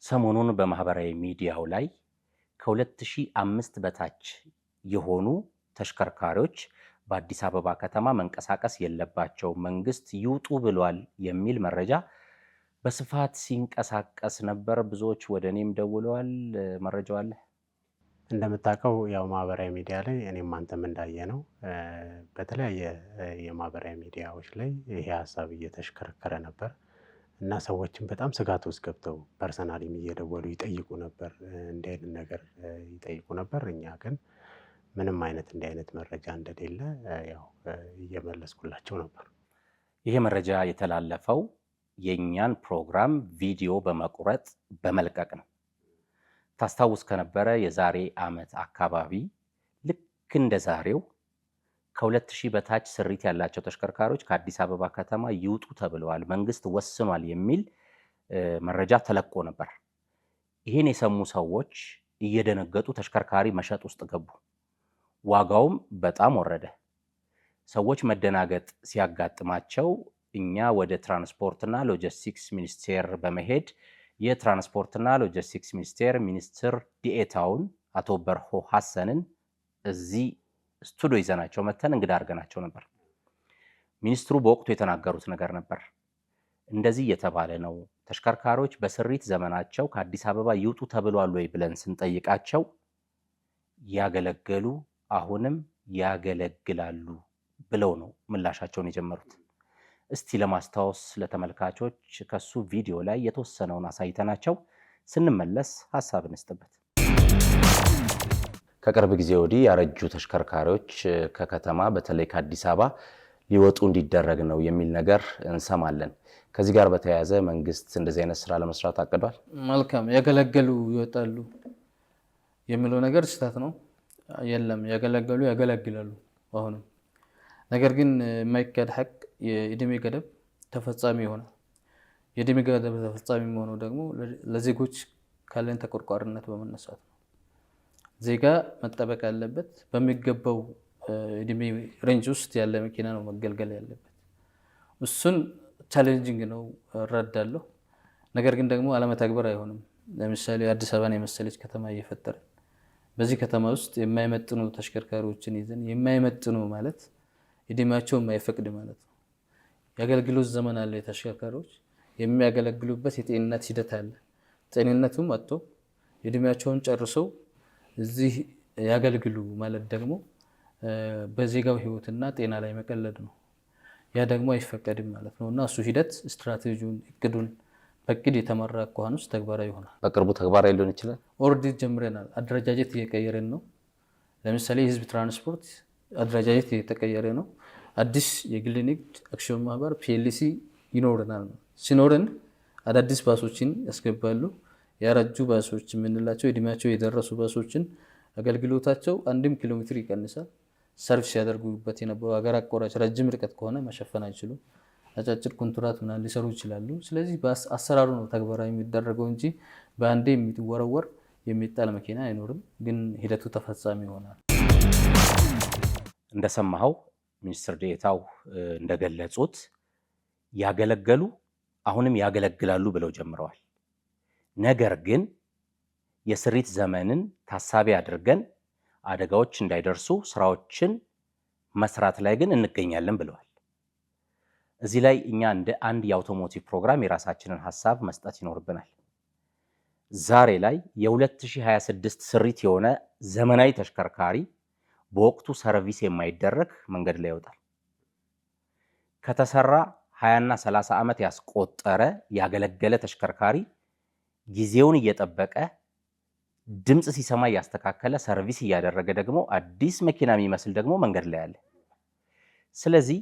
ሰሞኑን በማህበራዊ ሚዲያው ላይ ከ2005 በታች የሆኑ ተሽከርካሪዎች በአዲስ አበባ ከተማ መንቀሳቀስ የለባቸው መንግስት ይውጡ ብሏል የሚል መረጃ በስፋት ሲንቀሳቀስ ነበር። ብዙዎች ወደ እኔም ደውለዋል። መረጃው አለ። እንደምታውቀው ያው ማህበራዊ ሚዲያ ላይ እኔም አንተም እንዳየነው በተለያየ የማህበራዊ ሚዲያዎች ላይ ይሄ ሀሳብ እየተሽከረከረ ነበር እና ሰዎችም በጣም ስጋት ውስጥ ገብተው ፐርሰናሊም እየደወሉ ይጠይቁ ነበር፣ እንዲህ አይነት ነገር ይጠይቁ ነበር። እኛ ግን ምንም አይነት እንዲህ አይነት መረጃ እንደሌለ ያው እየመለስኩላቸው ነበር። ይሄ መረጃ የተላለፈው የእኛን ፕሮግራም ቪዲዮ በመቁረጥ በመልቀቅ ነው። ታስታውስ ከነበረ የዛሬ ዓመት አካባቢ ልክ እንደ ዛሬው ከ2000 በታች ስሪት ያላቸው ተሽከርካሪዎች ከአዲስ አበባ ከተማ ይውጡ ተብለዋል፣ መንግስት ወስኗል የሚል መረጃ ተለቆ ነበር። ይህን የሰሙ ሰዎች እየደነገጡ ተሽከርካሪ መሸጥ ውስጥ ገቡ። ዋጋውም በጣም ወረደ። ሰዎች መደናገጥ ሲያጋጥማቸው እኛ ወደ ትራንስፖርትና ሎጂስቲክስ ሚኒስቴር በመሄድ የትራንስፖርትና ሎጂስቲክስ ሚኒስቴር ሚኒስትር ዲኤታውን አቶ በርሆ ሐሰንን እዚህ ስቱዲዮ ይዘናቸው መተን እንግዳ አድርገናቸው ነበር። ሚኒስትሩ በወቅቱ የተናገሩት ነገር ነበር። እንደዚህ እየተባለ ነው፣ ተሽከርካሪዎች በስሪት ዘመናቸው ከአዲስ አበባ ይውጡ ተብሏል ወይ ብለን ስንጠይቃቸው ያገለገሉ አሁንም ያገለግላሉ ብለው ነው ምላሻቸውን የጀመሩት። እስቲ ለማስታወስ ለተመልካቾች ከሱ ቪዲዮ ላይ የተወሰነውን አሳይተናቸው ስንመለስ ሐሳብ እንስጥበት። ከቅርብ ጊዜ ወዲህ ያረጁ ተሽከርካሪዎች ከከተማ በተለይ ከአዲስ አበባ ሊወጡ እንዲደረግ ነው የሚል ነገር እንሰማለን። ከዚህ ጋር በተያያዘ መንግስት እንደዚህ አይነት ስራ ለመስራት አቅዷል? መልካም። ያገለገሉ ይወጣሉ የሚለው ነገር ስህተት ነው። የለም፣ ያገለገሉ ያገለግላሉ አሁንም። ነገር ግን የማይካድ ሐቅ የእድሜ ገደብ ተፈጻሚ ይሆናል። የእድሜ ገደብ ተፈጻሚ የሚሆነው ደግሞ ለዜጎች ካለን ተቆርቋሪነት በመነሳት ነው። ዜጋ መጠበቅ ያለበት በሚገባው እድሜ ሬንጅ ውስጥ ያለ መኪና ነው መገልገል ያለበት። እሱን ቻሌንጂንግ ነው እረዳለሁ። ነገር ግን ደግሞ አለመተግበር አይሆንም። ለምሳሌ አዲስ አበባን የመሰለች ከተማ እየፈጠርን በዚህ ከተማ ውስጥ የማይመጥኑ ተሽከርካሪዎችን ይዘን የማይመጥኑ ማለት እድሜያቸው የማይፈቅድ ማለት ነው። የአገልግሎት ዘመን አለ። የተሽከርካሪዎች የሚያገለግሉበት የጤንነት ሂደት አለ። ጤንነቱም አጥቶ እድሜያቸውን ጨርሰው እዚህ ያገልግሉ ማለት ደግሞ በዜጋው ህይወትና ጤና ላይ መቀለድ ነው። ያ ደግሞ አይፈቀድም ማለት ነው እና እሱ ሂደት ስትራቴጂውን እቅዱን በእቅድ የተመራ ከሆነ ውስጥ ተግባራዊ ይሆናል። በቅርቡ ተግባራዊ ሊሆን ይችላል። ኦልሬዲ ጀምረናል። አደረጃጀት እየቀየረን ነው። ለምሳሌ የህዝብ ትራንስፖርት አደረጃጀት እየተቀየረ ነው። አዲስ የግል ንግድ አክሲዮን ማህበር ፒኤልሲ ይኖረናል። ሲኖረን አዳዲስ ባሶችን ያስገባሉ። ያረጁ ባሶች የምንላቸው እድሜያቸው የደረሱ ባሶችን አገልግሎታቸው 1 ኪሎ ሜትር ይቀንሳል። ሰርቪስ ያደርጉበት የነበረው ሀገር አቋራጭ ረጅም ርቀት ከሆነ መሸፈን አይችሉም። አጫጭር ኮንትራት ምናምን ሊሰሩ ይችላሉ። ስለዚህ አሰራሩ ነው ተግባራዊ የሚደረገው እንጂ በአንዴ የሚወረወር የሚጣል መኪና አይኖርም። ግን ሂደቱ ተፈጻሚ ይሆናል። እንደሰማኸው ሚኒስትር ዴኤታው እንደገለጹት ያገለገሉ አሁንም ያገለግላሉ ብለው ጀምረዋል። ነገር ግን የስሪት ዘመንን ታሳቢ አድርገን አደጋዎች እንዳይደርሱ ስራዎችን መስራት ላይ ግን እንገኛለን ብለዋል። እዚህ ላይ እኛ እንደ አንድ የአውቶሞቲቭ ፕሮግራም የራሳችንን ሀሳብ መስጠት ይኖርብናል። ዛሬ ላይ የ2026 ስሪት የሆነ ዘመናዊ ተሽከርካሪ በወቅቱ ሰርቪስ የማይደረግ መንገድ ላይ ይወጣል። ከተሰራ 20 እና 30 ዓመት ያስቆጠረ ያገለገለ ተሽከርካሪ ጊዜውን እየጠበቀ ድምፅ ሲሰማ እያስተካከለ ሰርቪስ እያደረገ ደግሞ አዲስ መኪና የሚመስል ደግሞ መንገድ ላይ አለ። ስለዚህ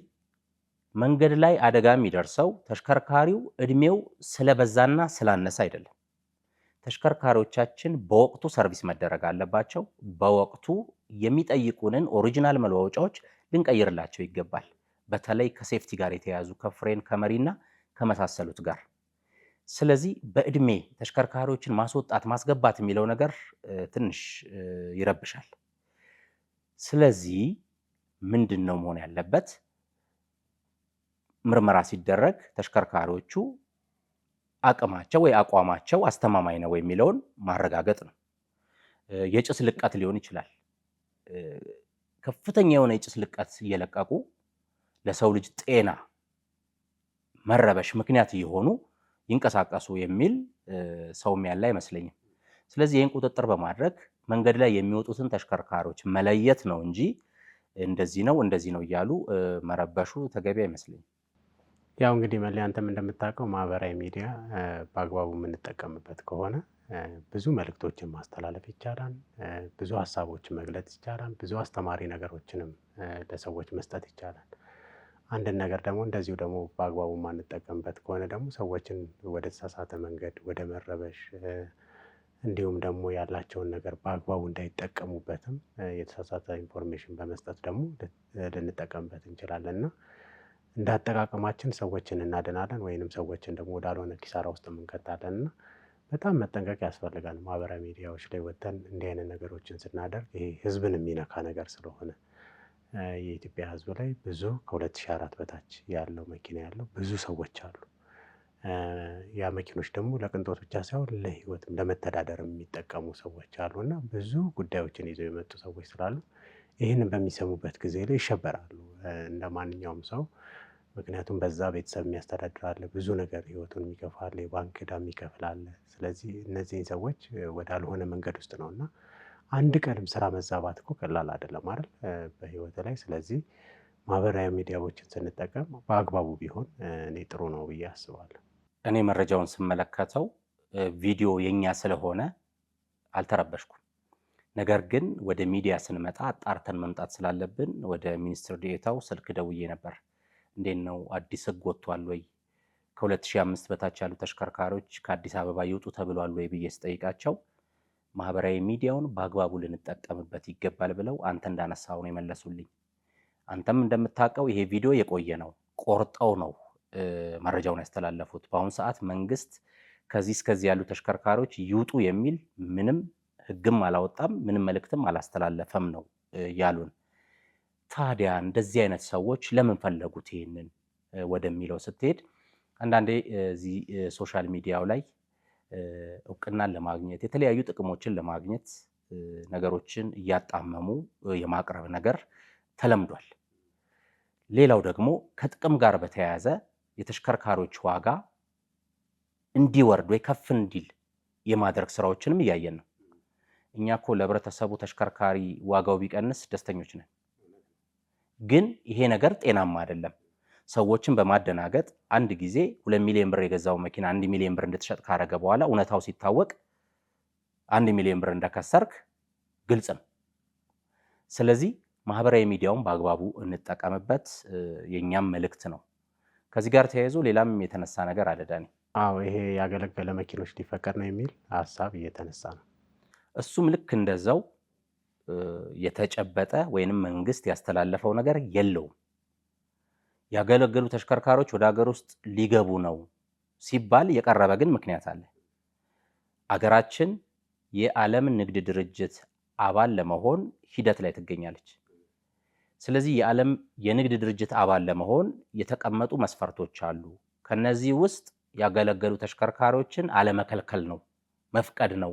መንገድ ላይ አደጋ የሚደርሰው ተሽከርካሪው እድሜው ስለበዛና ስላነሰ አይደለም። ተሽከርካሪዎቻችን በወቅቱ ሰርቪስ መደረግ አለባቸው። በወቅቱ የሚጠይቁንን ኦሪጂናል መለዋወጫዎች ልንቀይርላቸው ይገባል። በተለይ ከሴፍቲ ጋር የተያያዙ ከፍሬን ከመሪና ከመሳሰሉት ጋር። ስለዚህ በእድሜ ተሽከርካሪዎችን ማስወጣት ማስገባት የሚለው ነገር ትንሽ ይረብሻል። ስለዚህ ምንድነው መሆን ያለበት? ምርመራ ሲደረግ ተሽከርካሪዎቹ አቅማቸው ወይ አቋማቸው አስተማማኝ ነው የሚለውን ማረጋገጥ ነው። የጭስ ልቀት ሊሆን ይችላል። ከፍተኛ የሆነ የጭስ ልቀት እየለቀቁ ለሰው ልጅ ጤና መረበሽ ምክንያት እየሆኑ ይንቀሳቀሱ የሚል ሰውም ያለ አይመስለኝም። ስለዚህ ይህን ቁጥጥር በማድረግ መንገድ ላይ የሚወጡትን ተሽከርካሪዎች መለየት ነው እንጂ እንደዚህ ነው እያሉ መረበሹ ተገቢ አይመስለኝም። ያው እንግዲህ መለያ አንተም እንደምታውቀው ማህበራዊ ሚዲያ በአግባቡ የምንጠቀምበት ከሆነ ብዙ መልእክቶችን ማስተላለፍ ይቻላል፣ ብዙ ሀሳቦችን መግለጽ ይቻላል፣ ብዙ አስተማሪ ነገሮችንም ለሰዎች መስጠት ይቻላል። አንድን ነገር ደግሞ እንደዚሁ ደግሞ በአግባቡ የማንጠቀምበት ከሆነ ደግሞ ሰዎችን ወደ ተሳሳተ መንገድ ወደ መረበሽ እንዲሁም ደግሞ ያላቸውን ነገር በአግባቡ እንዳይጠቀሙበትም የተሳሳተ ኢንፎርሜሽን በመስጠት ደግሞ ልንጠቀምበት እንችላለን እና እንደ አጠቃቀማችን ሰዎችን እናድናለን ወይንም ሰዎችን ደግሞ ወዳልሆነ ኪሳራ ውስጥ እንከታለን እና በጣም መጠንቀቅ ያስፈልጋል። ማህበራዊ ሚዲያዎች ላይ ወጥተን እንዲህ አይነት ነገሮችን ስናደርግ ይሄ ህዝብን የሚነካ ነገር ስለሆነ የኢትዮጵያ ህዝብ ላይ ብዙ ከ2004 በታች ያለው መኪና ያለው ብዙ ሰዎች አሉ። ያ መኪኖች ደግሞ ለቅንጦት ብቻ ሳይሆን ለህይወትም ለመተዳደርም የሚጠቀሙ ሰዎች አሉ እና ብዙ ጉዳዮችን ይዘው የመጡ ሰዎች ስላሉ ይህንን በሚሰሙበት ጊዜ ላይ ይሸበራሉ እንደ ማንኛውም ሰው። ምክንያቱም በዛ ቤተሰብ የሚያስተዳድር አለ፣ ብዙ ነገር ህይወቱን የሚገፋ አለ፣ የባንክ ዕዳ የሚከፍል አለ። ስለዚህ እነዚህን ሰዎች ወዳልሆነ መንገድ ውስጥ ነው እና አንድ ቀንም ስራ መዛባት እኮ ቀላል አይደለም አይደል በህይወት ላይ። ስለዚህ ማህበራዊ ሚዲያዎችን ስንጠቀም በአግባቡ ቢሆን እኔ ጥሩ ነው ብዬ አስባለሁ። እኔ መረጃውን ስመለከተው ቪዲዮ የኛ ስለሆነ አልተረበሽኩም። ነገር ግን ወደ ሚዲያ ስንመጣ አጣርተን መምጣት ስላለብን ወደ ሚኒስትር ዴኤታው ስልክ ደውዬ ነበር። እንዴት ነው አዲስ ህግ ወጥቷል ወይ? ከ2005 በታች ያሉ ተሽከርካሪዎች ከአዲስ አበባ ይውጡ ተብሏል ወይ ብዬ ስጠይቃቸው ማህበራዊ ሚዲያውን በአግባቡ ልንጠቀምበት ይገባል ብለው አንተ እንዳነሳው ነው የመለሱልኝ። አንተም እንደምታውቀው ይሄ ቪዲዮ የቆየ ነው። ቆርጠው ነው መረጃውን ያስተላለፉት። በአሁኑ ሰዓት መንግስት ከዚህ እስከዚህ ያሉ ተሽከርካሪዎች ይውጡ የሚል ምንም ህግም አላወጣም፣ ምንም መልእክትም አላስተላለፈም ነው ያሉን። ታዲያ እንደዚህ አይነት ሰዎች ለምን ፈለጉት ይሄንን ወደሚለው ስትሄድ አንዳንዴ እዚህ ሶሻል ሚዲያው ላይ እውቅናን ለማግኘት የተለያዩ ጥቅሞችን ለማግኘት ነገሮችን እያጣመሙ የማቅረብ ነገር ተለምዷል። ሌላው ደግሞ ከጥቅም ጋር በተያያዘ የተሽከርካሪዎች ዋጋ እንዲወርድ ወይ ከፍ እንዲል የማድረግ ስራዎችንም እያየን ነው። እኛ እኮ ለህብረተሰቡ ተሽከርካሪ ዋጋው ቢቀንስ ደስተኞች ነን። ግን ይሄ ነገር ጤናማ አይደለም። ሰዎችን በማደናገጥ አንድ ጊዜ 2 ሚሊዮን ብር የገዛው መኪና 1 ሚሊዮን ብር እንድትሸጥ ካረገ በኋላ እውነታው ሲታወቅ 1 ሚሊዮን ብር እንደከሰርክ ግልጽ ነው። ስለዚህ ማህበራዊ ሚዲያውን በአግባቡ እንጠቀምበት የኛም መልእክት ነው። ከዚህ ጋር ተያይዞ ሌላም የተነሳ ነገር አለ ዳኒ። አዎ ይሄ ያገለገለ መኪኖች ሊፈቀድ ነው የሚል ሀሳብ እየተነሳ ነው። እሱም ልክ እንደዛው የተጨበጠ ወይንም መንግስት ያስተላለፈው ነገር የለውም። ያገለገሉ ተሽከርካሪዎች ወደ ሀገር ውስጥ ሊገቡ ነው ሲባል የቀረበ ግን ምክንያት አለ። አገራችን የዓለም ንግድ ድርጅት አባል ለመሆን ሂደት ላይ ትገኛለች። ስለዚህ የዓለም የንግድ ድርጅት አባል ለመሆን የተቀመጡ መስፈርቶች አሉ። ከነዚህ ውስጥ ያገለገሉ ተሽከርካሪዎችን አለመከልከል ነው፣ መፍቀድ ነው።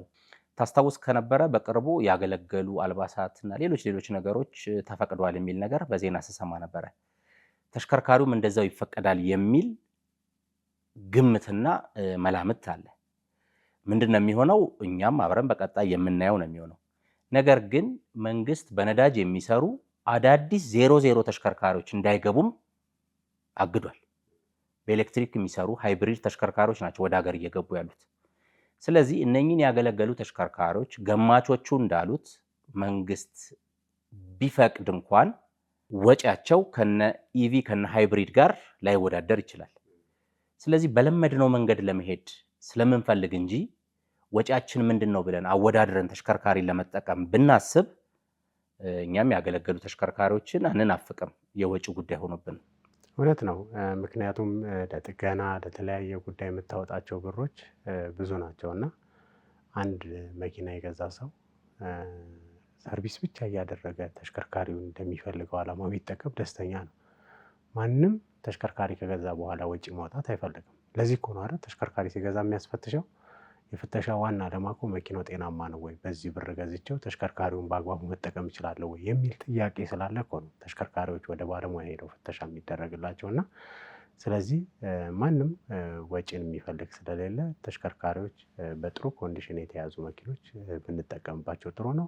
ታስታውስ ከነበረ በቅርቡ ያገለገሉ አልባሳትና ሌሎች ነገሮች ተፈቅዷል የሚል ነገር በዜና ስሰማ ነበረ። ተሽከርካሪውም እንደዛው ይፈቀዳል የሚል ግምትና መላምት አለ። ምንድነው የሚሆነው? እኛም አብረን በቀጣይ የምናየው ነው የሚሆነው። ነገር ግን መንግስት በነዳጅ የሚሰሩ አዳዲስ 00 ተሽከርካሪዎች እንዳይገቡም አግዷል። በኤሌክትሪክ የሚሰሩ ሃይብሪድ ተሽከርካሪዎች ናቸው ወደ ሀገር እየገቡ ያሉት። ስለዚህ እነኚህን ያገለገሉ ተሽከርካሪዎች ገማቾቹ እንዳሉት መንግስት ቢፈቅድ እንኳን ወጪያቸው ከነ ኢቪ ከነ ሃይብሪድ ጋር ላይወዳደር ይችላል። ስለዚህ በለመድነው መንገድ ለመሄድ ስለምንፈልግ እንጂ ወጪያችን ምንድነው ብለን አወዳድረን ተሽከርካሪ ለመጠቀም ብናስብ እኛም ያገለገሉ ተሽከርካሪዎችን አንናፍቅም። የወጪ ጉዳይ ሆኖብን እውነት ነው። ምክንያቱም ለጥገና ለተለያየ ጉዳይ የምታወጣቸው ብሮች ብዙ ናቸው እና አንድ መኪና የገዛ ሰው ሰርቪስ ብቻ እያደረገ ተሽከርካሪውን እንደሚፈልገው ዓላማ ቢጠቀም ደስተኛ ነው። ማንም ተሽከርካሪ ከገዛ በኋላ ወጪ ማውጣት አይፈልግም። ለዚህ እኮ ነው አይደል ተሽከርካሪ ሲገዛ የሚያስፈትሸው። የፍተሻ ዋና ዓላማ እኮ መኪናው ጤናማ ነው ወይ፣ በዚህ ብር ገዝቼው ተሽከርካሪውን በአግባቡ መጠቀም እችላለሁ ወይ የሚል ጥያቄ ስላለ እኮ ነው ተሽከርካሪዎች ወደ ባለሙያ ሄደው ፍተሻ የሚደረግላቸው። እና ስለዚህ ማንም ወጪን የሚፈልግ ስለሌለ ተሽከርካሪዎች በጥሩ ኮንዲሽን የተያዙ መኪኖች ብንጠቀምባቸው ጥሩ ነው።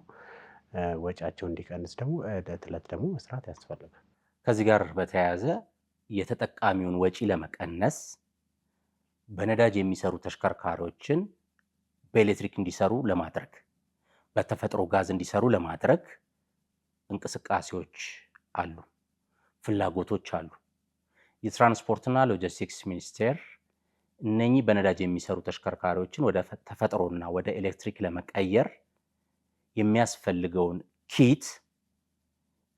ወጪያቸው እንዲቀንስ ደግሞ ዕለት ዕለት ደግሞ መስራት ያስፈልጋል። ከዚህ ጋር በተያያዘ የተጠቃሚውን ወጪ ለመቀነስ በነዳጅ የሚሰሩ ተሽከርካሪዎችን በኤሌክትሪክ እንዲሰሩ ለማድረግ፣ በተፈጥሮ ጋዝ እንዲሰሩ ለማድረግ እንቅስቃሴዎች አሉ፣ ፍላጎቶች አሉ። የትራንስፖርትና ሎጂስቲክስ ሚኒስቴር እነኚህ በነዳጅ የሚሰሩ ተሽከርካሪዎችን ወደ ተፈጥሮና ወደ ኤሌክትሪክ ለመቀየር የሚያስፈልገውን ኪት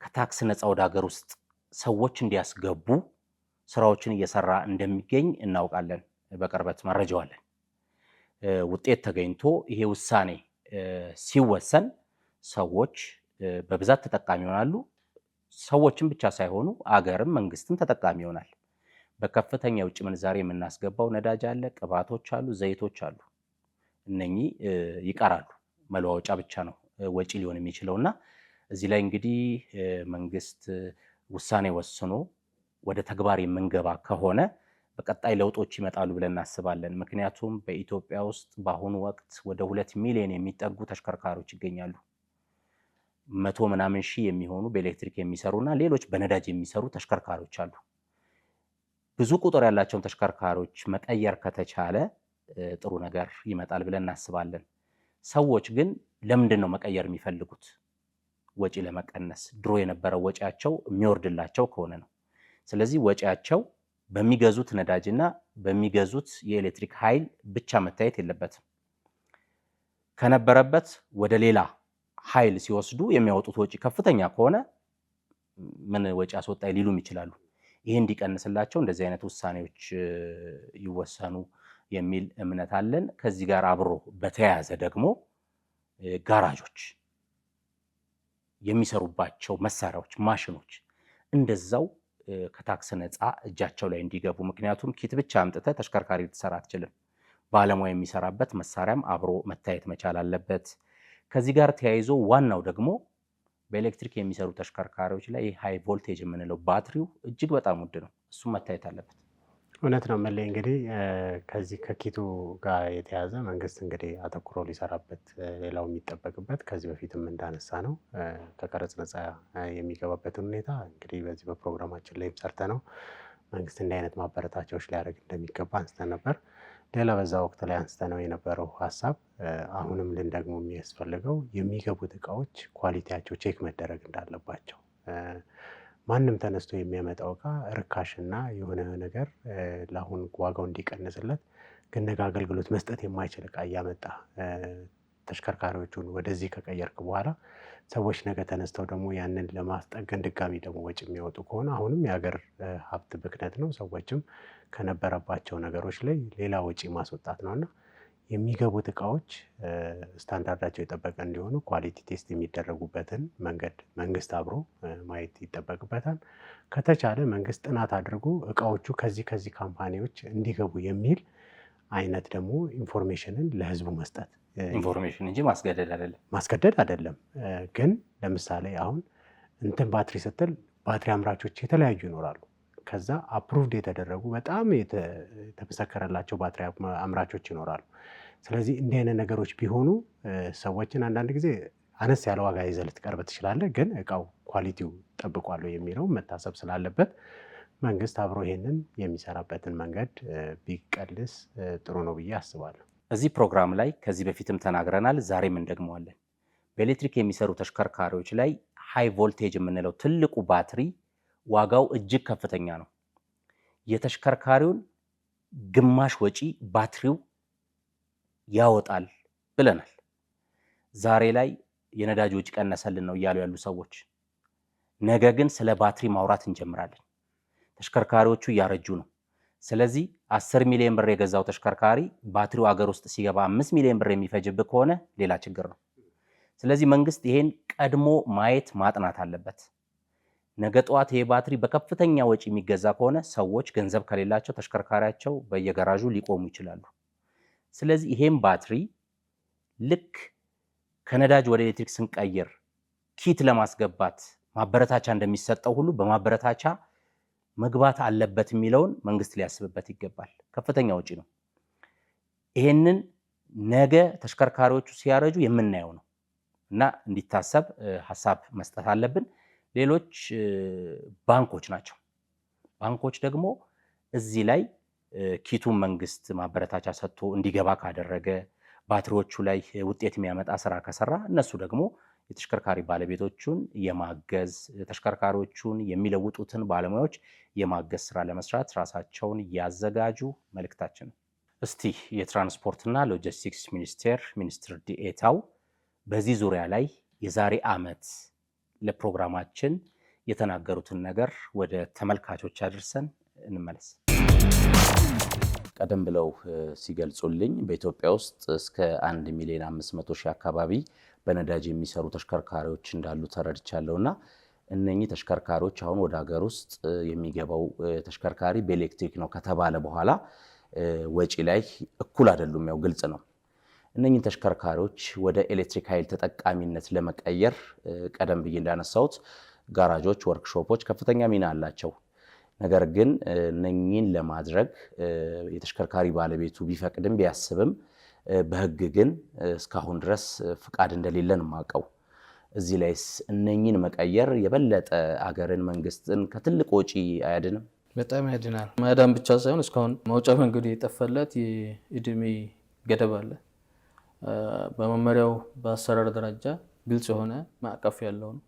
ከታክስ ነፃ ወደ ሀገር ውስጥ ሰዎች እንዲያስገቡ ስራዎችን እየሰራ እንደሚገኝ እናውቃለን። በቅርበት መረጃው አለን። ውጤት ተገኝቶ ይሄ ውሳኔ ሲወሰን ሰዎች በብዛት ተጠቃሚ ይሆናሉ። ሰዎችም ብቻ ሳይሆኑ አገርም መንግስትም ተጠቃሚ ይሆናል። በከፍተኛ የውጭ ምንዛሬ የምናስገባው ነዳጅ አለ፣ ቅባቶች አሉ፣ ዘይቶች አሉ። እነኚህ ይቀራሉ። መለዋወጫ ብቻ ነው ወጪ ሊሆን የሚችለውና እዚህ ላይ እንግዲህ መንግስት ውሳኔ ወስኖ ወደ ተግባር የምንገባ ከሆነ በቀጣይ ለውጦች ይመጣሉ ብለን እናስባለን። ምክንያቱም በኢትዮጵያ ውስጥ በአሁኑ ወቅት ወደ 2 ሚሊዮን የሚጠጉ ተሽከርካሪዎች ይገኛሉ። 100 ምናምን ሺህ የሚሆኑ በኤሌክትሪክ የሚሰሩና ሌሎች በነዳጅ የሚሰሩ ተሽከርካሪዎች አሉ። ብዙ ቁጥር ያላቸውን ተሽከርካሪዎች መቀየር ከተቻለ ጥሩ ነገር ይመጣል ብለን እናስባለን። ሰዎች ግን ለምንድን ነው መቀየር የሚፈልጉት? ወጪ ለመቀነስ፣ ድሮ የነበረው ወጪያቸው የሚወርድላቸው ከሆነ ነው። ስለዚህ ወጪያቸው በሚገዙት ነዳጅና በሚገዙት የኤሌክትሪክ ኃይል ብቻ መታየት የለበትም። ከነበረበት ወደ ሌላ ኃይል ሲወስዱ የሚያወጡት ወጪ ከፍተኛ ከሆነ ምን ወጪ አስወጣይ ሊሉም ይችላሉ። ይሄ እንዲቀንስላቸው እንደዚህ አይነት ውሳኔዎች ይወሰኑ የሚል እምነት አለን። ከዚህ ጋር አብሮ በተያያዘ ደግሞ ጋራዦች የሚሰሩባቸው መሳሪያዎች፣ ማሽኖች እንደዛው ከታክስ ነፃ እጃቸው ላይ እንዲገቡ። ምክንያቱም ኪት ብቻ አምጥተህ ተሽከርካሪ ልትሰራ አትችልም። ባለሙያ የሚሰራበት መሳሪያም አብሮ መታየት መቻል አለበት። ከዚህ ጋር ተያይዞ ዋናው ደግሞ በኤሌክትሪክ የሚሰሩ ተሽከርካሪዎች ላይ ሃይ ቮልቴጅ የምንለው ባትሪው እጅግ በጣም ውድ ነው። እሱም መታየት አለበት። እውነት ነው መለይ። እንግዲህ ከዚህ ከኪቱ ጋር የተያዘ መንግስት እንግዲህ አተኩሮ ሊሰራበት ሌላው የሚጠበቅበት ከዚህ በፊትም እንዳነሳ ነው ከቀረጽ ነፃ የሚገባበትን ሁኔታ እንግዲህ በዚህ በፕሮግራማችን ላይም ሰርተ ነው መንግስት እንዲህ አይነት ማበረታቻዎች ሊያደርግ እንደሚገባ አንስተን ነበር። ሌላ በዛ ወቅት ላይ አንስተ ነው የነበረው ሀሳብ አሁንም ልንደግሞ የሚያስፈልገው የሚገቡት እቃዎች ኳሊቲያቸው ቼክ መደረግ እንዳለባቸው። ማንም ተነስቶ የሚያመጣው እቃ ርካሽና የሆነ ነገር ለአሁን ዋጋው እንዲቀንስለት ግን ነገ አገልግሎት መስጠት የማይችል እቃ እያመጣ ተሽከርካሪዎቹን ወደዚህ ከቀየርክ በኋላ ሰዎች ነገ ተነስተው ደግሞ ያንን ለማስጠገን ድጋሚ ደግሞ ወጪ የሚያወጡ ከሆነ አሁንም የሀገር ሀብት ብክነት ነው። ሰዎችም ከነበረባቸው ነገሮች ላይ ሌላ ወጪ ማስወጣት ነው እና የሚገቡት እቃዎች ስታንዳርዳቸው የጠበቀ እንዲሆኑ ኳሊቲ ቴስት የሚደረጉበትን መንገድ መንግስት አብሮ ማየት ይጠበቅበታል። ከተቻለ መንግስት ጥናት አድርጎ እቃዎቹ ከዚህ ካምፓኒዎች እንዲገቡ የሚል አይነት ደግሞ ኢንፎርሜሽንን ለህዝቡ መስጠት። ኢንፎርሜሽን እንጂ ማስገደድ አይደለም። ግን ለምሳሌ አሁን እንትን ባትሪ ስትል ባትሪ አምራቾች የተለያዩ ይኖራሉ። ከዛ አፕሩቭድ የተደረጉ በጣም የተመሰከረላቸው ባትሪ አምራቾች ይኖራሉ። ስለዚህ እንዲህ አይነት ነገሮች ቢሆኑ ሰዎችን አንዳንድ ጊዜ አነስ ያለ ዋጋ ይዘህ ልትቀርብ ትችላለህ፣ ግን እቃው ኳሊቲው ጠብቋል የሚለው መታሰብ ስላለበት መንግስት አብሮ ይሄንን የሚሰራበትን መንገድ ቢቀልስ ጥሩ ነው ብዬ አስባለሁ። እዚህ ፕሮግራም ላይ ከዚህ በፊትም ተናግረናል፣ ዛሬም እንደግመዋለን። በኤሌክትሪክ የሚሰሩ ተሽከርካሪዎች ላይ ሃይ ቮልቴጅ የምንለው ትልቁ ባትሪ ዋጋው እጅግ ከፍተኛ ነው። የተሽከርካሪውን ግማሽ ወጪ ባትሪው ያወጣል ብለናል። ዛሬ ላይ የነዳጅ ወጪ ቀነሰልን ነው እያሉ ያሉ ሰዎች፣ ነገ ግን ስለ ባትሪ ማውራት እንጀምራለን። ተሽከርካሪዎቹ እያረጁ ነው። ስለዚህ 10 ሚሊዮን ብር የገዛው ተሽከርካሪ ባትሪው አገር ውስጥ ሲገባ 5 ሚሊዮን ብር የሚፈጅብህ ከሆነ ሌላ ችግር ነው። ስለዚህ መንግስት ይሄን ቀድሞ ማየት ማጥናት አለበት። ነገ ጠዋት ይሄ ባትሪ በከፍተኛ ወጪ የሚገዛ ከሆነ ሰዎች ገንዘብ ከሌላቸው ተሽከርካሪያቸው በየገራዡ ሊቆሙ ይችላሉ። ስለዚህ ይሄም ባትሪ ልክ ከነዳጅ ወደ ኤሌክትሪክ ስንቀይር ኪት ለማስገባት ማበረታቻ እንደሚሰጠው ሁሉ በማበረታቻ መግባት አለበት የሚለውን መንግስት ሊያስብበት ይገባል። ከፍተኛ ወጪ ነው። ይሄንን ነገ ተሽከርካሪዎቹ ሲያረጁ የምናየው ነው እና እንዲታሰብ ሀሳብ መስጠት አለብን። ሌሎች ባንኮች ናቸው። ባንኮች ደግሞ እዚህ ላይ ኪቱን መንግስት ማበረታቻ ሰጥቶ እንዲገባ ካደረገ፣ ባትሪዎቹ ላይ ውጤት የሚያመጣ ስራ ከሰራ እነሱ ደግሞ የተሽከርካሪ ባለቤቶቹን የማገዝ ተሽከርካሪዎቹን የሚለውጡትን ባለሙያዎች የማገዝ ስራ ለመስራት ራሳቸውን ያዘጋጁ መልእክታችን። እስቲ የትራንስፖርትና ሎጂስቲክስ ሚኒስቴር ሚኒስትር ዴኤታው በዚህ ዙሪያ ላይ የዛሬ ዓመት ለፕሮግራማችን የተናገሩትን ነገር ወደ ተመልካቾች አድርሰን እንመለስ። ቀደም ብለው ሲገልጹልኝ በኢትዮጵያ ውስጥ እስከ 1,500,000 አካባቢ በነዳጅ የሚሰሩ ተሽከርካሪዎች እንዳሉ ተረድቻለሁና እነኚህ ተሽከርካሪዎች አሁን ወደ ሀገር ውስጥ የሚገባው ተሽከርካሪ በኤሌክትሪክ ነው ከተባለ በኋላ ወጪ ላይ እኩል አይደሉም። ያው ግልጽ ነው። እነኚህ ተሽከርካሪዎች ወደ ኤሌክትሪክ ኃይል ተጠቃሚነት ለመቀየር ቀደም ብዬ እንዳነሳሁት ጋራጆች፣ ወርክሾፖች ከፍተኛ ሚና አላቸው። ነገር ግን እነኚህን ለማድረግ የተሽከርካሪ ባለቤቱ ቢፈቅድም ቢያስብም በሕግ ግን እስካሁን ድረስ ፍቃድ እንደሌለን ማቀው። እዚህ ላይስ እነኚህን መቀየር የበለጠ አገርን መንግስትን ከትልቅ ወጪ አያድንም? በጣም ያድናል። ማዳን ብቻ ሳይሆን እስካሁን መውጫ መንገዱ የጠፈለት የእድሜ ገደብ አለ። በመመሪያው በአሰራር ደረጃ ግልጽ የሆነ ማዕቀፍ ያለው ነው።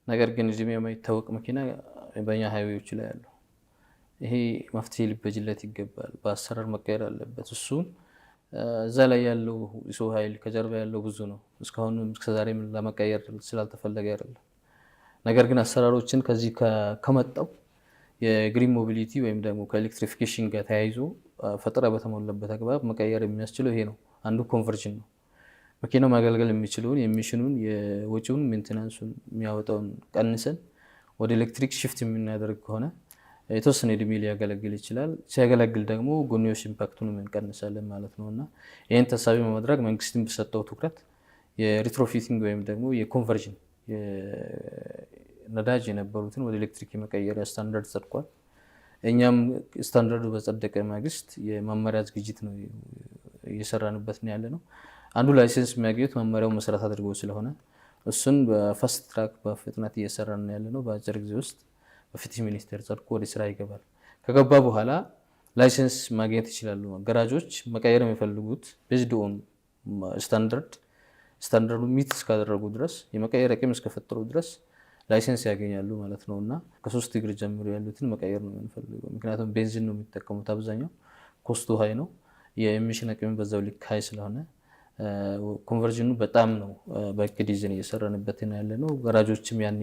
ነገር ግን እድሜው የማይታወቅ መኪና በእኛ ሃይዌዎች ላይ ያለው ይሄ መፍትሄ ሊበጅለት ይገባል። በአሰራር መቀየር አለበት። እሱም እዛ ላይ ያለው የሰው ኃይል ከጀርባ ያለው ብዙ ነው። እስካሁን እስከዛሬም ለመቀየር ስላልተፈለገ አይደለም። ነገር ግን አሰራሮችን ከዚህ ከመጣው የግሪን ሞቢሊቲ ወይም ደግሞ ከኤሌክትሪፊኬሽን ጋር ተያይዞ ፈጠራ በተሞላበት አግባብ መቀየር የሚያስችለው ይሄ ነው። አንዱ ኮንቨርጅን ነው። መኪናው ማገልገል የሚችለውን የሚሽኑን የወጪውን ሜንቴናንሱን የሚያወጣውን ቀንሰን ወደ ኤሌክትሪክ ሽፍት የምናደርግ ከሆነ የተወሰነ እድሜ ሊያገለግል ይችላል። ሲያገለግል ደግሞ ጎንዮሽ ኢምፓክቱን እንቀንሳለን ማለት ነው እና ይህን ታሳቢ በማድረግ መንግስትን በሰጠው ትኩረት የሪትሮፊቲንግ ወይም ደግሞ የኮንቨርዥን ነዳጅ የነበሩትን ወደ ኤሌክትሪክ የመቀየሪያ ስታንዳርድ ጸድቋል። እኛም ስታንዳርዱ በጸደቀ ማግስት የመመሪያ ዝግጅት ነው እየሰራንበት ነው ያለ ነው። አንዱ ላይሰንስ የሚያገኙት መመሪያው መሰረት አድርጎ ስለሆነ እሱን በፋስት ትራክ በፍጥነት እየሰራን ነው ያለ ነው። በአጭር ጊዜ ውስጥ በፍትህ ሚኒስቴር ጸድቆ ወደ ስራ ይገባል። ከገባ በኋላ ላይሰንስ ማግኘት ይችላሉ። ገራጆች መቀየር የሚፈልጉት ቤዝድ ኦን ስታንዳርዱ ሚት እስካደረጉ ድረስ የመቀየር አቅም እስከፈጠሩ ድረስ ላይሰንስ ያገኛሉ ማለት ነው እና ከ3 እግር ጀምሮ ያሉትን መቀየር ነው የምንፈልገው። ምክንያቱም ቤንዚን ነው የሚጠቀሙት አብዛኛው፣ ኮስቱ ሀይ ነው፣ የኤሚሽን አቅም በዛው ልክ ሀይ ስለሆነ ኮንቨርዥኑ በጣም ነው በእቅድ ይዘን እየሰራንበት ያለ ነው። ገራጆችም ያኔ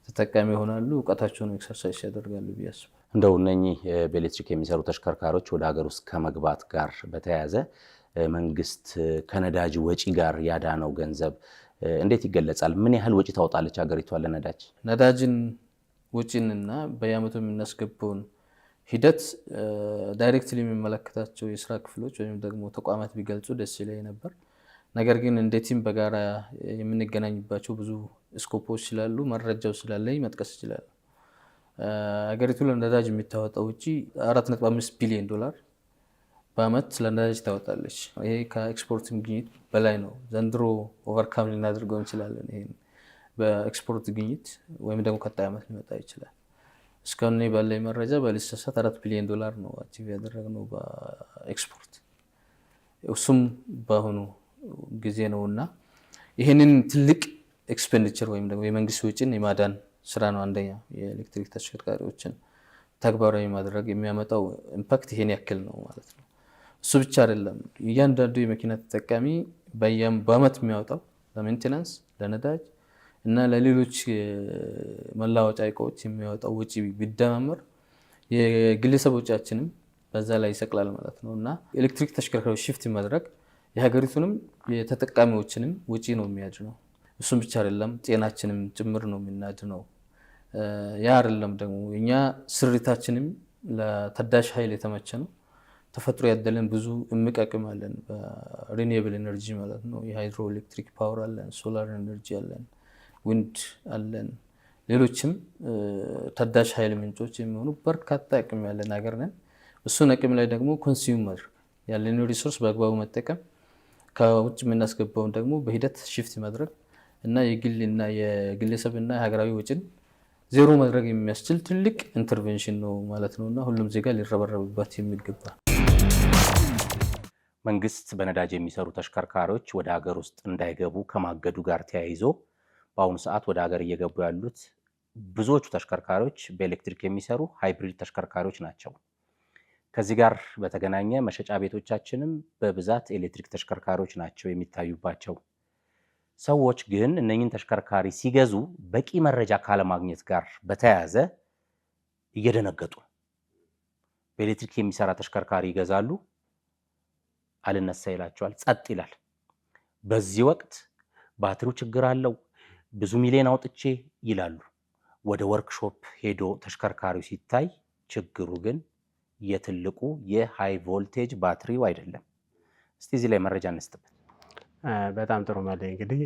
ተጠቃሚ ይሆናሉ፣ እውቀታቸውን ኤክሰርሳይዝ ያደርጋሉ ብዬ አስባለሁ። እንደው እነኚህ በኤሌክትሪክ የሚሰሩ ተሽከርካሪዎች ወደ ሀገር ውስጥ ከመግባት ጋር በተያያዘ መንግስት ከነዳጅ ወጪ ጋር ያዳነው ገንዘብ እንዴት ይገለጻል? ምን ያህል ወጪ ታወጣለች ሀገሪቷ ለነዳጅ? ነዳጅን ወጪንና በየዓመቱ የምናስገባውን ሂደት ዳይሬክትሊ የሚመለከታቸው የስራ ክፍሎች ወይም ደግሞ ተቋማት ቢገልጹ ደስ ይለኝ ነበር። ነገር ግን እንደ ቲም በጋራ የምንገናኝባቸው ብዙ ስኮፖች ስላሉ መረጃው ስላለኝ መጥቀስ ይችላል። ሀገሪቱ ለነዳጅ የሚታወጣው ውጪ $4.5 ቢሊዮን በአመት ለነዳጅ ታወጣለች። ይሄ ከኤክስፖርት ግኝት በላይ ነው። ዘንድሮ ኦቨርካም ልናደርገው እንችላለን። ይሄን በኤክስፖርት ግኝት ወይም ደግሞ ቀጣይ አመት ሊመጣ ይችላል። እስካሁን ባለኝ መረጃ ባልሳሳት $4 ቢሊዮን ነው አቺቭ ያደረግነው በኤክስፖርት። እሱም በአሁኑ ጊዜ ነውና ይሄንን ትልቅ ኤክስፔንዲቸር ወይም ደግሞ የመንግስት ወጪን የማዳን ስራ ነው። አንደኛ የኤሌክትሪክ ተሽከርካሪዎችን ተግባራዊ ማድረግ የሚያመጣው ኢምፓክት ይሄን ያክል ነው ማለት ነው። እሱ ብቻ አይደለም። እያንዳንዱ የመኪና ተጠቃሚ በአመት የሚያወጣው ለሜንቴናንስ፣ ለነዳጅ እና ለሌሎች መላወጫ እቃዎች የሚያወጣው ወጪ ቢደማመር የግለሰብ ወጪያችንም በዛ ላይ ይሰቅላል ማለት ነው እና ኤሌክትሪክ ተሽከርካሪዎች ሽፍት ማድረግ የሀገሪቱንም የተጠቃሚዎችንም ወጪ ነው የሚያድነው። እሱም ብቻ አይደለም፣ ጤናችንም ጭምር ነው የሚናድነው። ያ አይደለም ደግሞ እኛ ስሪታችንም ለታዳሽ ኃይል የተመቸ ነው። ተፈጥሮ ያደለን ብዙ እምቅ አቅም አለን በሪኒዌብል ኤነርጂ ማለት ነው። የሃይድሮ ኤሌክትሪክ ፓወር አለን፣ ሶላር ኤነርጂ አለን፣ ዊንድ አለን፣ ሌሎችም ታዳሽ ኃይል ምንጮች የሚሆኑ በርካታ አቅም ያለን ሀገር ነን። እሱን አቅም ላይ ደግሞ ኮንሱም ማድረግ ያለን ሪሶርስ በአግባቡ መጠቀም፣ ከውጭ የምናስገባውን ደግሞ በሂደት ሽፍት ማድረግ እና የግልና የግለሰብና የሀገራዊ ወጪን ዜሮ ማድረግ የሚያስችል ትልቅ ኢንተርቬንሽን ነው ማለት ነው እና ሁሉም ዜጋ ሊረበረብበት የሚገባ። መንግስት በነዳጅ የሚሰሩ ተሽከርካሪዎች ወደ ሀገር ውስጥ እንዳይገቡ ከማገዱ ጋር ተያይዞ በአሁኑ ሰዓት ወደ ሀገር እየገቡ ያሉት ብዙዎቹ ተሽከርካሪዎች በኤሌክትሪክ የሚሰሩ ሃይብሪድ ተሽከርካሪዎች ናቸው። ከዚህ ጋር በተገናኘ መሸጫ ቤቶቻችንም በብዛት ኤሌክትሪክ ተሽከርካሪዎች ናቸው የሚታዩባቸው። ሰዎች ግን እነኝን ተሽከርካሪ ሲገዙ በቂ መረጃ ካለማግኘት ጋር በተያያዘ እየደነገጡ በኤሌክትሪክ የሚሰራ ተሽከርካሪ ይገዛሉ፣ አልነሳ ይላቸዋል፣ ጸጥ ይላል። በዚህ ወቅት ባትሪው ችግር አለው፣ ብዙ ሚሊዮን አውጥቼ ይላሉ። ወደ ወርክሾፕ ሄዶ ተሽከርካሪው ሲታይ ችግሩ ግን የትልቁ የሃይ ቮልቴጅ ባትሪው አይደለም። እስቲ እዚህ ላይ መረጃ እንስጥበት። በጣም ጥሩ መለይ። እንግዲህ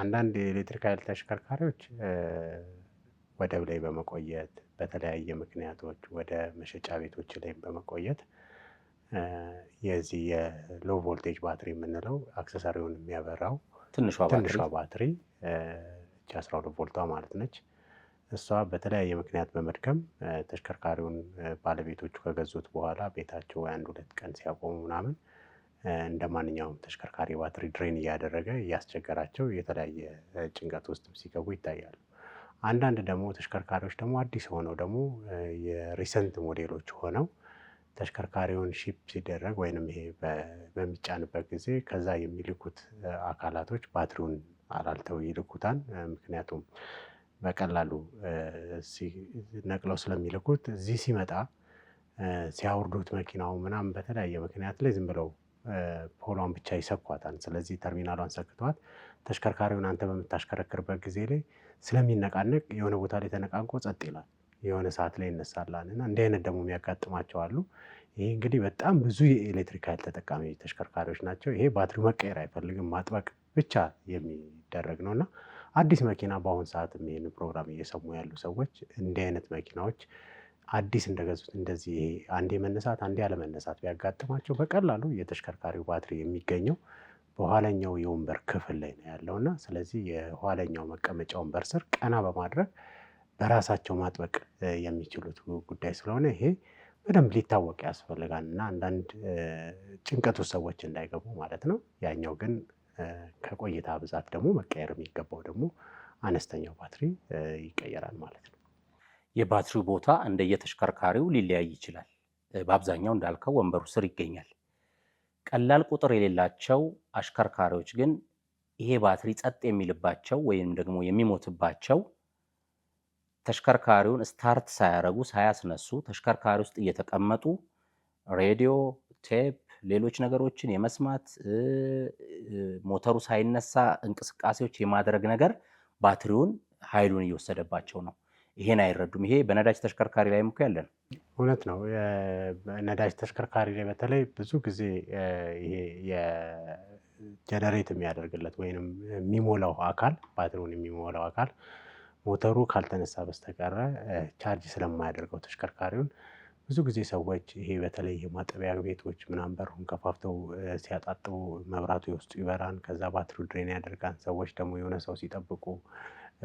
አንዳንድ የኤሌክትሪክ ኃይል ተሽከርካሪዎች ወደብ ላይ በመቆየት በተለያየ ምክንያቶች ወደ መሸጫ ቤቶች ላይ በመቆየት የዚህ የሎ ቮልቴጅ ባትሪ የምንለው አክሰሰሪውን የሚያበራው ትንሿ ባትሪ 12 ቮልቷ ማለት ነች። እሷ በተለያየ ምክንያት በመድከም ተሽከርካሪውን ባለቤቶቹ ከገዙት በኋላ ቤታቸው አንድ ሁለት ቀን ሲያቆሙ ምናምን እንደ ማንኛውም ተሽከርካሪ ባትሪ ድሬን እያደረገ እያስቸገራቸው የተለያየ ጭንቀት ውስጥ ሲገቡ ይታያሉ። አንዳንድ ደግሞ ተሽከርካሪዎች ደግሞ አዲስ ሆነው ደግሞ የሪሰንት ሞዴሎች ሆነው ተሽከርካሪውን ሺፕ ሲደረግ ወይንም ይሄ በሚጫንበት ጊዜ ከዛ የሚልኩት አካላቶች ባትሪውን አላልተው ይልኩታል። ምክንያቱም በቀላሉ ነቅለው ስለሚልኩት እዚህ ሲመጣ ሲያወርዱት መኪናው ምናምን በተለያየ ምክንያት ላይ ዝም ብለው ፖሏን ብቻ ይሰኳታል። ስለዚህ ተርሚናሏን ሰክቷት ተሽከርካሪውን አንተ በምታሽከረክርበት ጊዜ ላይ ስለሚነቃነቅ የሆነ ቦታ ላይ ተነቃንቆ ጸጥ ይላል፣ የሆነ ሰዓት ላይ ይነሳላል እና እንዲህ አይነት ደግሞ የሚያጋጥማቸው አሉ። ይሄ እንግዲህ በጣም ብዙ የኤሌክትሪክ ኃይል ተጠቃሚ ተሽከርካሪዎች ናቸው። ይሄ ባትሪው መቀየር አይፈልግም፣ ማጥበቅ ብቻ የሚደረግ ነው እና አዲስ መኪና በአሁኑ ሰዓት ይህን ፕሮግራም እየሰሙ ያሉ ሰዎች እንዲህ አይነት መኪናዎች አዲስ እንደገዙት እንደዚህ ይሄ አንዴ መነሳት አንዴ ያለመነሳት ቢያጋጥማቸው በቀላሉ የተሽከርካሪው ባትሪ የሚገኘው በኋለኛው የወንበር ክፍል ላይ ነው ያለው እና ስለዚህ የኋለኛው መቀመጫ ወንበር ስር ቀና በማድረግ በራሳቸው ማጥበቅ የሚችሉት ጉዳይ ስለሆነ ይሄ በደንብ ሊታወቅ ያስፈልጋል እና አንዳንድ ጭንቀቱ ሰዎች እንዳይገቡ ማለት ነው። ያኛው ግን ከቆይታ ብዛት ደግሞ መቀየር የሚገባው ደግሞ አነስተኛው ባትሪ ይቀየራል ማለት ነው። የባትሪው ቦታ እንደየተሽከርካሪው ሊለያይ ይችላል። በአብዛኛው እንዳልከው ወንበሩ ስር ይገኛል። ቀላል ቁጥር የሌላቸው አሽከርካሪዎች ግን ይሄ ባትሪ ጸጥ የሚልባቸው ወይም ደግሞ የሚሞትባቸው ተሽከርካሪውን ስታርት ሳያረጉ ሳያስነሱ ተሽከርካሪ ውስጥ እየተቀመጡ ሬዲዮ፣ ቴፕ፣ ሌሎች ነገሮችን የመስማት ሞተሩ ሳይነሳ እንቅስቃሴዎች የማድረግ ነገር ባትሪውን ኃይሉን እየወሰደባቸው ነው። ይሄን አይረዱም። ይሄ በነዳጅ ተሽከርካሪ ላይ እኮ ያለ ነው። እውነት ነው። ነዳጅ ተሽከርካሪ ላይ በተለይ ብዙ ጊዜ ይሄ የጀነሬት የሚያደርግለት ወይም የሚሞላው አካል ባትሪውን የሚሞላው አካል ሞተሩ ካልተነሳ በስተቀረ ቻርጅ ስለማያደርገው ተሽከርካሪውን ብዙ ጊዜ ሰዎች ይሄ በተለይ የማጠቢያ ቤቶች ምናምን በሩን ከፋፍተው ሲያጣጥቡ መብራቱ የውስጡ ይበራን፣ ከዛ ባትሪው ድሬን ያደርጋል። ሰዎች ደግሞ የሆነ ሰው ሲጠብቁ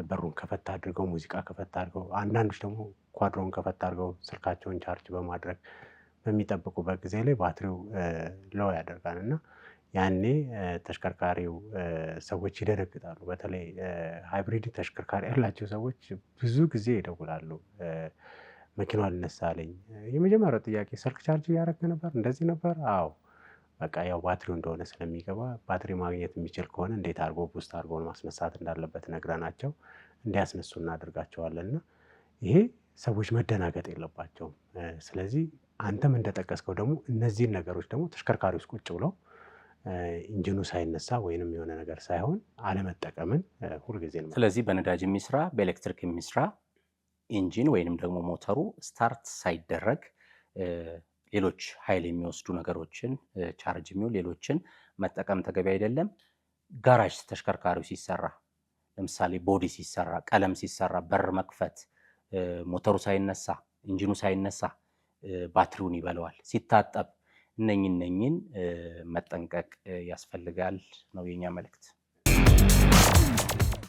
በሩን ከፈታ አድርገው ሙዚቃ ከፈታ አድርገው፣ አንዳንዶች ደግሞ ኳድሮን ከፈታ አድርገው ስልካቸውን ቻርጅ በማድረግ በሚጠብቁበት ጊዜ ላይ ባትሪው ለው ያደርጋል እና ያኔ ተሽከርካሪው ሰዎች ይደነግጣሉ። በተለይ ሃይብሪድ ተሽከርካሪ ያላቸው ሰዎች ብዙ ጊዜ ይደውላሉ። መኪናው አልነሳለኝ። የመጀመሪያው ጥያቄ ስልክ ቻርጅ እያደረገ ነበር፣ እንደዚህ ነበር። አዎ በቃ ያው ባትሪው እንደሆነ ስለሚገባ ባትሪ ማግኘት የሚችል ከሆነ እንዴት አድርጎ ቡስት አድርጎ ማስነሳት እንዳለበት ነግረናቸው እንዲያስነሱ እናደርጋቸዋለን እና ይሄ ሰዎች መደናገጥ የለባቸውም። ስለዚህ አንተም እንደጠቀስከው ደግሞ እነዚህን ነገሮች ደግሞ ተሽከርካሪ ውስጥ ቁጭ ብለው ኢንጂኑ ሳይነሳ ወይንም የሆነ ነገር ሳይሆን አለመጠቀምን ሁልጊዜ ነው። ስለዚህ በነዳጅ የሚስራ በኤሌክትሪክ የሚስራ ኢንጂን ወይንም ደግሞ ሞተሩ ስታርት ሳይደረግ ሌሎች ኃይል የሚወስዱ ነገሮችን ቻርጅ የሚሆን ሌሎችን መጠቀም ተገቢ አይደለም። ጋራጅ ተሽከርካሪው ሲሰራ ለምሳሌ ቦዲ ሲሰራ፣ ቀለም ሲሰራ፣ በር መክፈት፣ ሞተሩ ሳይነሳ ኢንጂኑ ሳይነሳ ባትሪውን ይበለዋል። ሲታጠብ እነኝን መጠንቀቅ ያስፈልጋል ነው የኛ መልእክት።